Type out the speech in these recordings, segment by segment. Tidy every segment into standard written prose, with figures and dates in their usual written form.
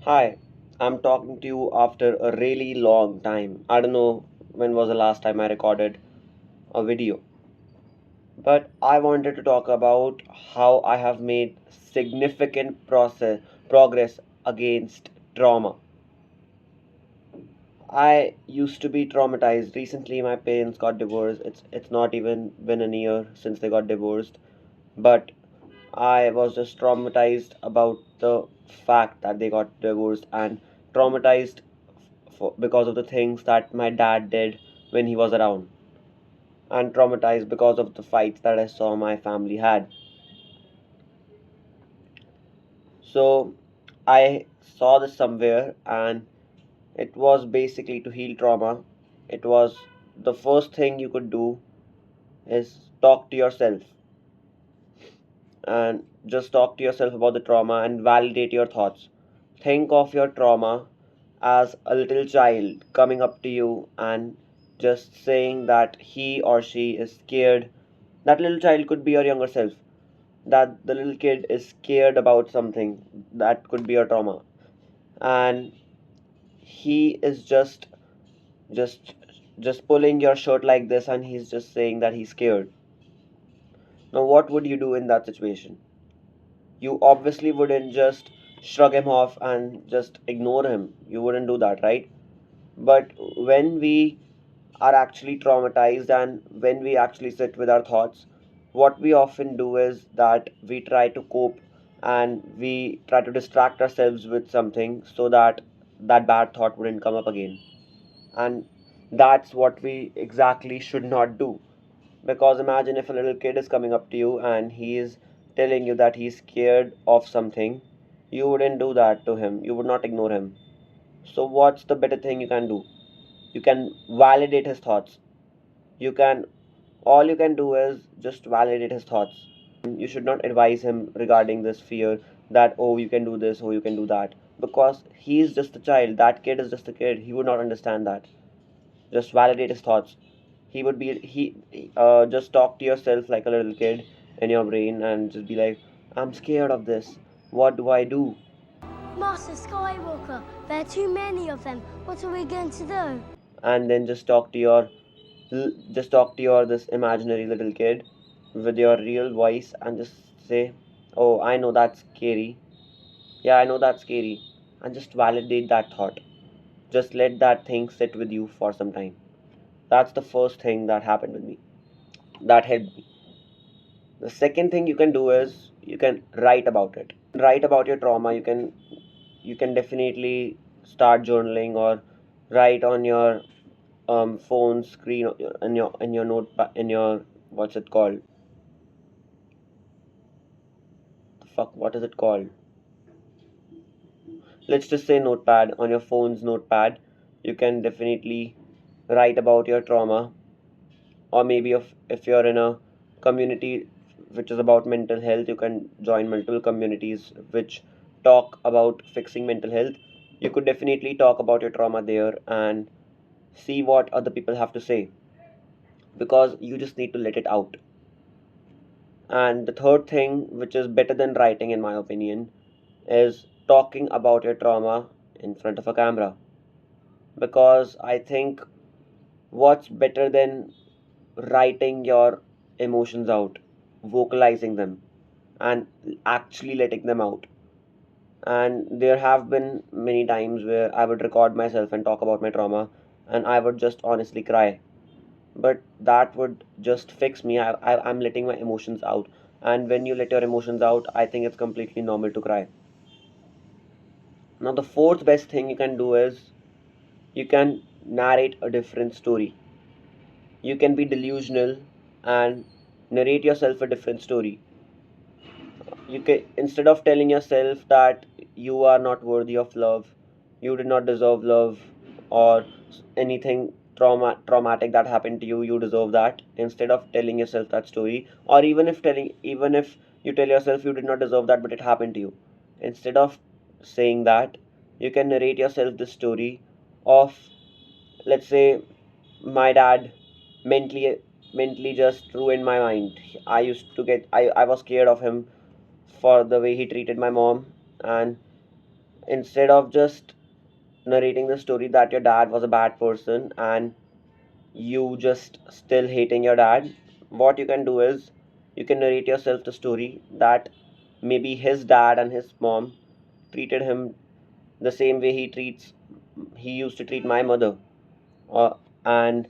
Hi, I'm talking to you after a really long time. I don't know when was the last time I recorded a video, but I wanted to talk about how I have made significant progress against trauma. I used to be traumatized. Recently my parents got divorced. It's not even been a year since they got divorced, but I was just traumatized about the fact that they got divorced and traumatized because of the things that my dad did when he was around, and traumatized because of the fights that I saw my family had. So I saw this somewhere, and it was basically to heal trauma. It was the first thing you could do is talk to yourself and just talk to yourself about the trauma and validate your thoughts. Think of your trauma as a little child coming up to you and just saying that he or she is scared. That little child could be your younger self. That the little kid is scared about something that could be your trauma. And he is just just pulling your shirt like this and he's just saying that he's scared. Now what would you do in that situation? You obviously wouldn't just shrug him off and just ignore him. You wouldn't do that, right? But when we are actually traumatized and when we actually sit with our thoughts, what we often do is that we try to cope and we try to distract ourselves with something so that that bad thought wouldn't come up again. And that's what we exactly should not do. Because imagine if a little kid is coming up to you and he is telling you that he's scared of something, you wouldn't do that to him. You would not ignore him. So, what's the better thing you can do? You can validate his thoughts. You can, all you can do is just validate his thoughts. You should not advise him regarding this fear that, oh, you can do this, oh, you can do that. Because he is just a child. That kid is just a kid. He would not understand that. Just validate his thoughts. Just talk to yourself like a little kid in your brain and just be like, I'm scared of this. What do I do? Master Skywalker, there are too many of them. What are we going to do? And then just talk to your this imaginary little kid with your real voice and just say, oh, I know that's scary. Yeah, I know that's scary. And just validate that thought. Just let that thing sit with you for some time. That's the first thing that happened with me. That helped me. The second thing you can do is you can write about it. Write about your trauma. You can definitely start journaling or write on your phone screen in your notepad in your what's it called? The fuck, what is it called? Let's just say notepad. On your phone's notepad, you can definitely write about your trauma, or maybe if you're in a community which is about mental health, you can join multiple communities which talk about fixing mental health. You could definitely talk about your trauma there and see what other people have to say, because you just need to let it out. And the third thing, which is better than writing in my opinion, is talking about your trauma in front of a camera. Because I think what's better than writing your emotions out, vocalizing them, and actually letting them out. And there have been many times where I would record myself and talk about my trauma, and I would just honestly cry. But that would just fix me. I'm letting my emotions out. And when you let your emotions out, I think it's completely normal to cry. Now, the fourth best thing you can do is you can narrate a different story. You can be delusional and narrate yourself a different story. You can, instead of telling yourself that you are not worthy of love, you did not deserve love, or anything traumatic that happened to you, you deserve that. Instead of telling yourself that story, or even if you tell yourself you did not deserve that but it happened to you, instead of saying that, you can narrate yourself the story of, let's say, my dad mentally just ruined my mind. I was scared of him for the way he treated my mom, and instead of just narrating the story that your dad was a bad person and you just still hating your dad, what you can do is you can narrate yourself the story that maybe his dad and his mom treated him the same way he used to treat my mother, and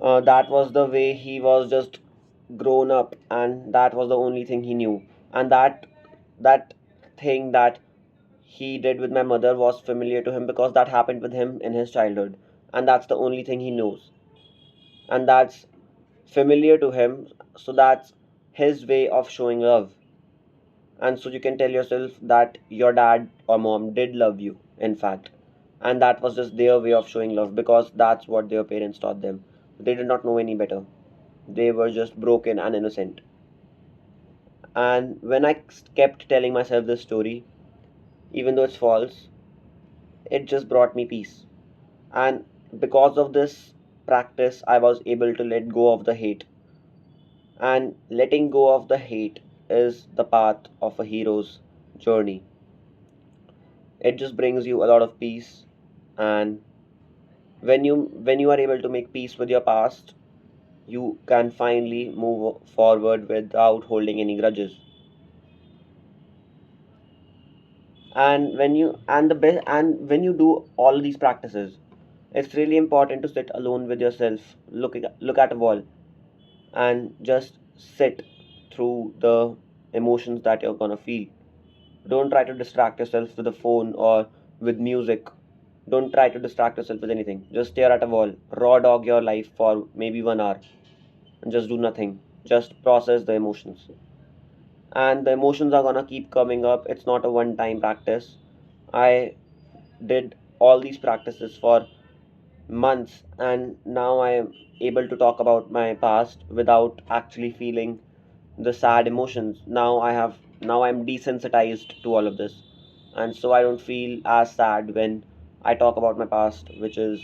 that was the way he was just grown up, and that was the only thing he knew, and that thing that he did with my mother was familiar to him because that happened with him in his childhood, and that's the only thing he knows, and that's familiar to him, so that's his way of showing love. And so you can tell yourself that your dad or mom did love you, in fact, and that was just their way of showing love because that's what their parents taught them. They did not know any better. They were just broken and innocent. And when I kept telling myself this story, even though it's false, it just brought me peace. And because of this practice, I was able to let go of the hate. And letting go of the hate is the path of a hero's journey. It just brings you a lot of peace. And when you are able to make peace with your past, you can finally move forward without holding any grudges. And when you do all these practices, it's really important to sit alone with yourself, look at a wall, and just sit through the emotions that you're gonna feel. Don't try to distract yourself with a phone or with music. Don't try to distract yourself with anything. Just stare at a wall, raw dog your life for maybe 1 hour, and just do nothing. Just process the emotions, and the emotions are gonna keep coming up. It's not a one time practice. I did all these practices for months, and now I am able to talk about my past without actually feeling the sad emotions. Now I'm desensitized to all of this, and so I don't feel as sad when I talk about my past, which is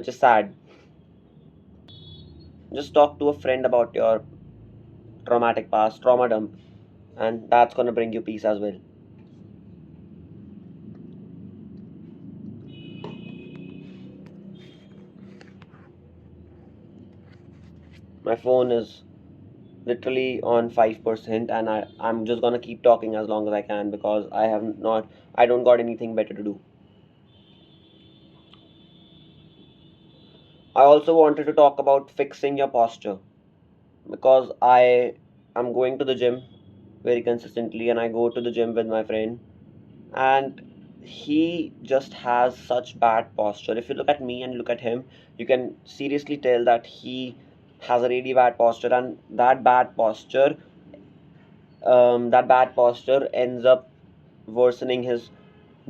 sad. Just talk to a friend about your traumatic past, trauma dump, and that's gonna bring you peace as well. My phone is literally on 5%, and I'm just gonna keep talking as long as I can because I don't got anything better to do. I also wanted to talk about fixing your posture because I am going to the gym very consistently, and I go to the gym with my friend, and he just has such bad posture. If you look at me and look at him, you can seriously tell that he has a really bad posture, and that bad posture ends up worsening his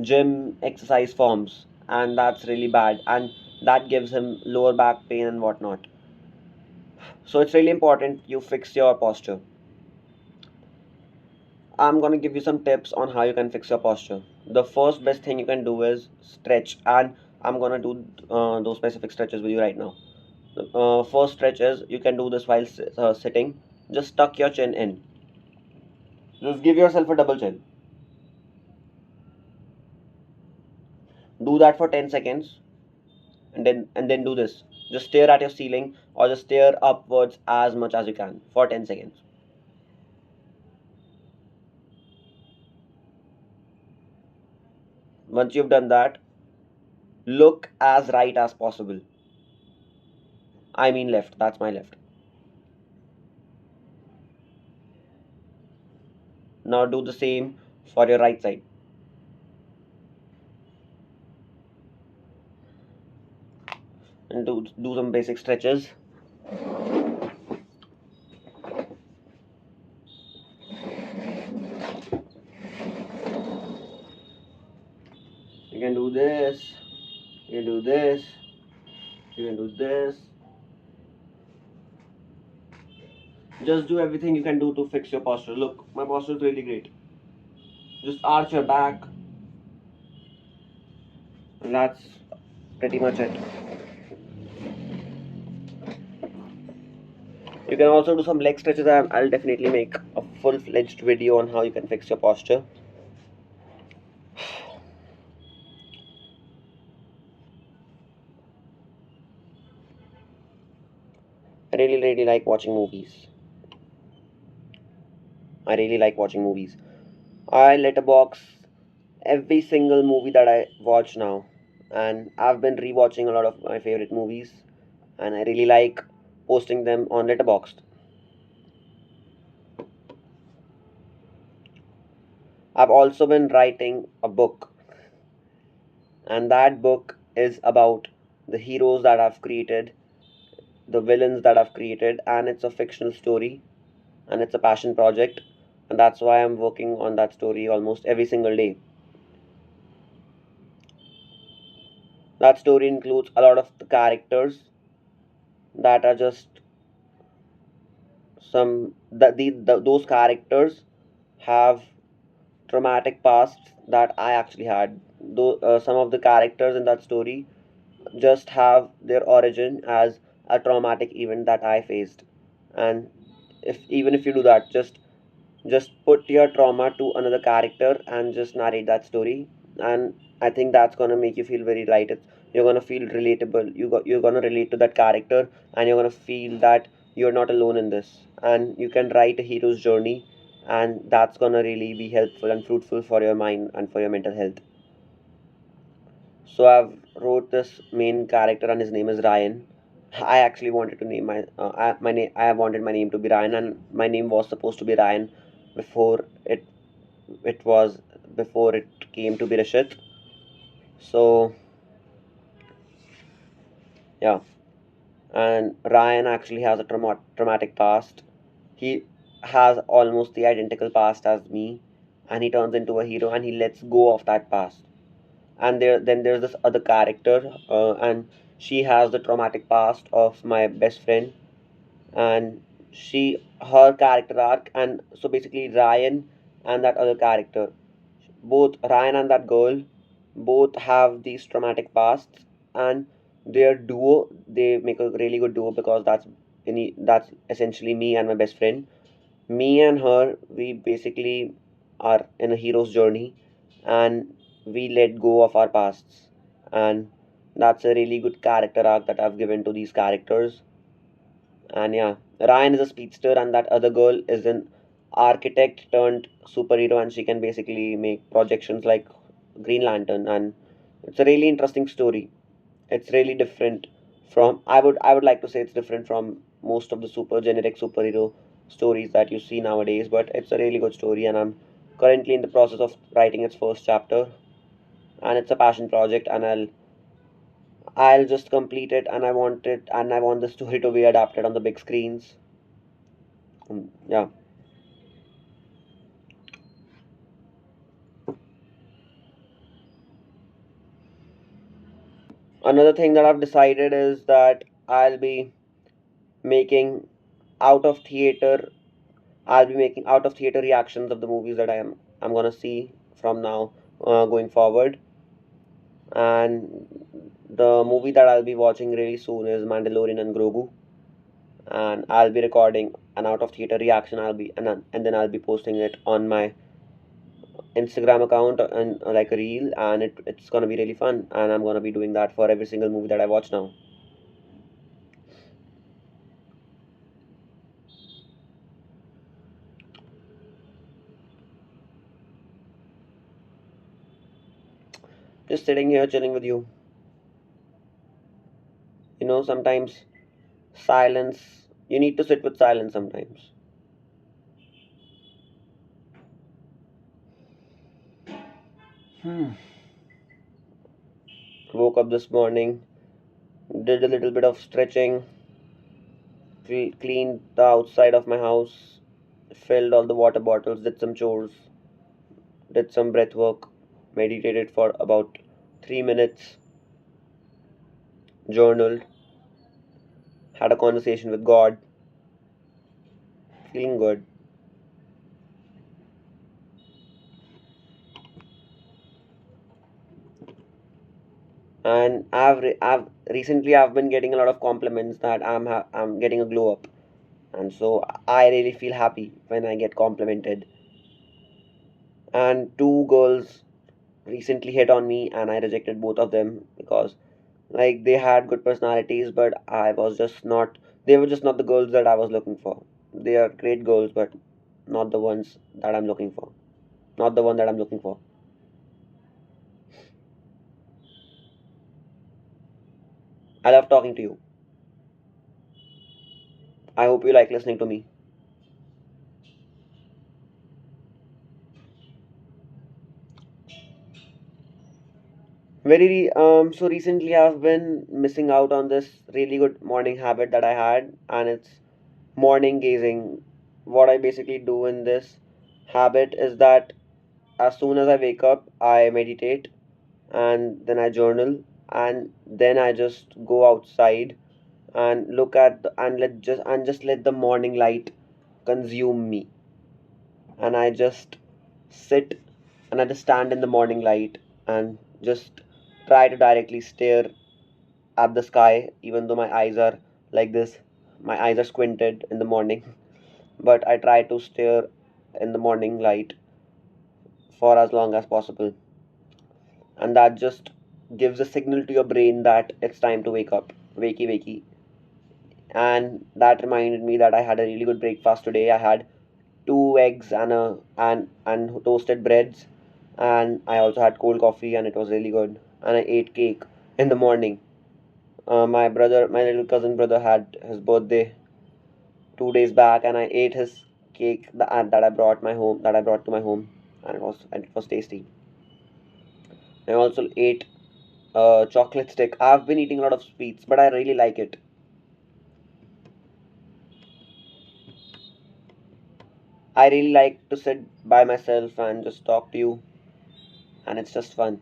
gym exercise forms, and that's really bad, and that gives him lower back pain and whatnot. So it's really important you fix your posture. I'm going to give you some tips on how you can fix your posture. The first best thing you can do is stretch, and I'm going to do those specific stretches with you right now. The first stretch is you can do this while sitting. Just tuck your chin in. Just give yourself a double chin. Do that for 10 seconds, and then do this. Just stare at your ceiling or just stare upwards as much as you can for 10 seconds. Once you've done that, look as right as possible. I mean left, that's my left. Now do the same for your right side. And do some basic stretches. You can do this, you can do this, you can do this. Just do everything you can do to fix your posture. Look, my posture is really great. Just arch your back, and that's pretty much it. You can also do some leg stretches. I'll definitely make a full-fledged video on how you can fix your posture. really like watching movies. I really like watching movies. I letterbox every single movie that I watch now, and I've been rewatching a lot of my favorite movies, and I really like posting them on Letterboxd. I've also been writing a book, and that book is about the heroes that I've created, the villains that I've created, and it's a fictional story, and it's a passion project, and that's why I'm working on that story almost every single day. That story includes a lot of the characters that are just some that those characters have traumatic pasts that I actually had. Though some of the characters in that story just have their origin as a traumatic event that I faced, and if even if you do that, just put your trauma to another character and just narrate that story, and I think that's gonna make you feel very right. You're gonna feel relatable. You're gonna relate to that character, and you're gonna feel that you're not alone in this, and you can write a hero's journey, and that's gonna really be helpful and fruitful for your mind and for your mental health. So I've wrote this main character, and his name is Ryan. I actually wanted to name my name. I wanted my name to be Ryan, and my name was supposed to be Ryan before it was before it came to be Rashid. So yeah, and Ryan actually has a traumatic past. He has almost the identical past as me, and he turns into a hero and he lets go of that past. And there's this other character, and she has the traumatic past of my best friend, and she her character arc, and so basically Ryan and that other character, both Ryan and that girl, both have these traumatic pasts, and their duo, they make a really good duo because that's essentially me and my best friend. Me and her, we basically are in a hero's journey, and we let go of our pasts, and that's a really good character arc that I've given to these characters. And yeah, Ryan is a speedster, and that other girl is an architect turned superhero, and she can basically make projections like Green Lantern. And it's a really interesting story. It's really different from I would like to say it's different from most of the super generic superhero stories that you see nowadays. But it's a really good story, and I'm currently in the process of writing its first chapter. And it's a passion project, and I'll just complete it, and I want the story to be adapted on the big screens. Yeah. Another thing that I've decided is that making out of theater I'll be making out of theater reactions of the movies that I'm gonna see from now going forward. And the movie that I'll be watching really soon is Mandalorian and Grogu, and I'll be recording an out of theater reaction. And then I'll be posting it on my Instagram account and like a reel, and it's gonna be really fun. And I'm gonna be doing that for every single movie that I watch now. Just sitting here chilling with you. Sometimes silence. You need to sit with silence sometimes. Woke up this morning, did a little bit of stretching, cleaned the outside of my house, filled all the water bottles, did some chores, did some breath work, meditated for about 3 minutes, journaled, had a conversation with God, feeling good. And I've recently I've been getting a lot of compliments that I'm getting a glow up, and so I really feel happy when I get complimented. And two girls recently hit on me, and I rejected both of them because like they had good personalities, but I was just not They were just not the goals that I was looking for. They are great goals, but not the ones that I'm looking for. Not the one that I'm looking for. I love talking to you. I hope you like listening to me. So recently I've been missing out on this really good morning habit that I had, and it's morning gazing. What I basically do in this habit is that as soon as I wake up, I meditate, and then I journal, and then I just go outside and look at and just let the morning light consume me. And I just sit and I just stand in the morning light and just try to directly stare at the sky, even though my eyes are like this. My eyes are squinted in the morning, but I try to stare in the morning light for as long as possible. And that just gives a signal to your brain that it's time to wake up. Wakey, wakey. And that reminded me that I had a really good breakfast today. I had two eggs and toasted breads, and I also had cold coffee, and it was really good. And I ate cake in the morning. My little cousin brother, had his birthday 2 days back, and I ate his cake that I brought to my home, and it was tasty. I also ate a chocolate stick. I've been eating a lot of sweets, but I really like it. I really like to sit by myself and just talk to you, and it's just fun.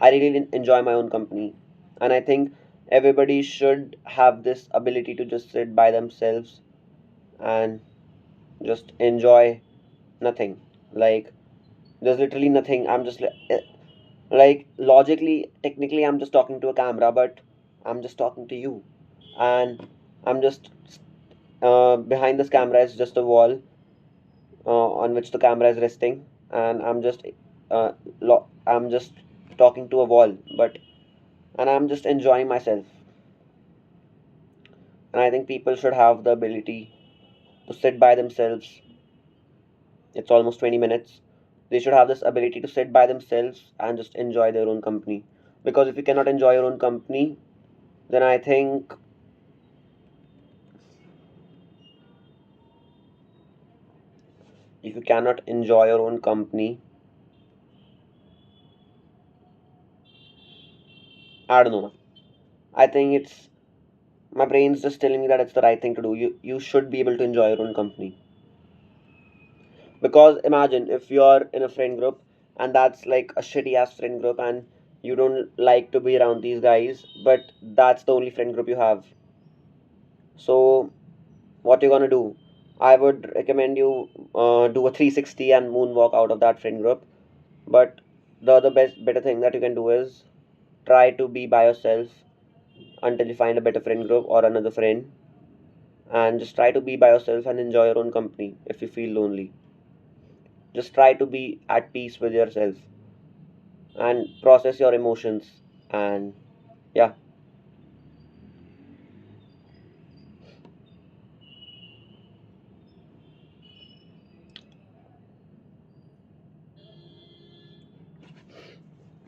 I really enjoy my own company, and I think everybody should have this ability to just sit by themselves and just enjoy nothing. Like, there's literally nothing. Like, logically, technically, I'm just talking to a camera, but I'm just talking to you, and I'm just behind this camera is just a wall on which the camera is resting, and I'm just talking to a wall, but and I'm just enjoying myself. And I think people should have the ability to sit by themselves. It's almost 20 minutes. They should have this ability to sit by themselves and just enjoy their own company. Because if you cannot enjoy your own company, then I think if you cannot enjoy your own company, I don't know. I think it's my brain's just telling me that it's the right thing to do. You should be able to enjoy your own company. Because imagine if you're in a friend group and that's like a shitty ass friend group, and you don't like to be around these guys, but that's the only friend group you have. So what you gonna do? I would recommend you do a 360 and moonwalk out of that friend group. But the other best better thing that you can do is try to be by yourself until you find a better friend group or another friend, and just try to be by yourself and enjoy your own company. If you feel lonely, just try to be at peace with yourself and process your emotions. And yeah,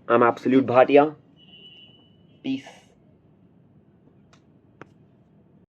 I'm absolute Bhatia. Peace.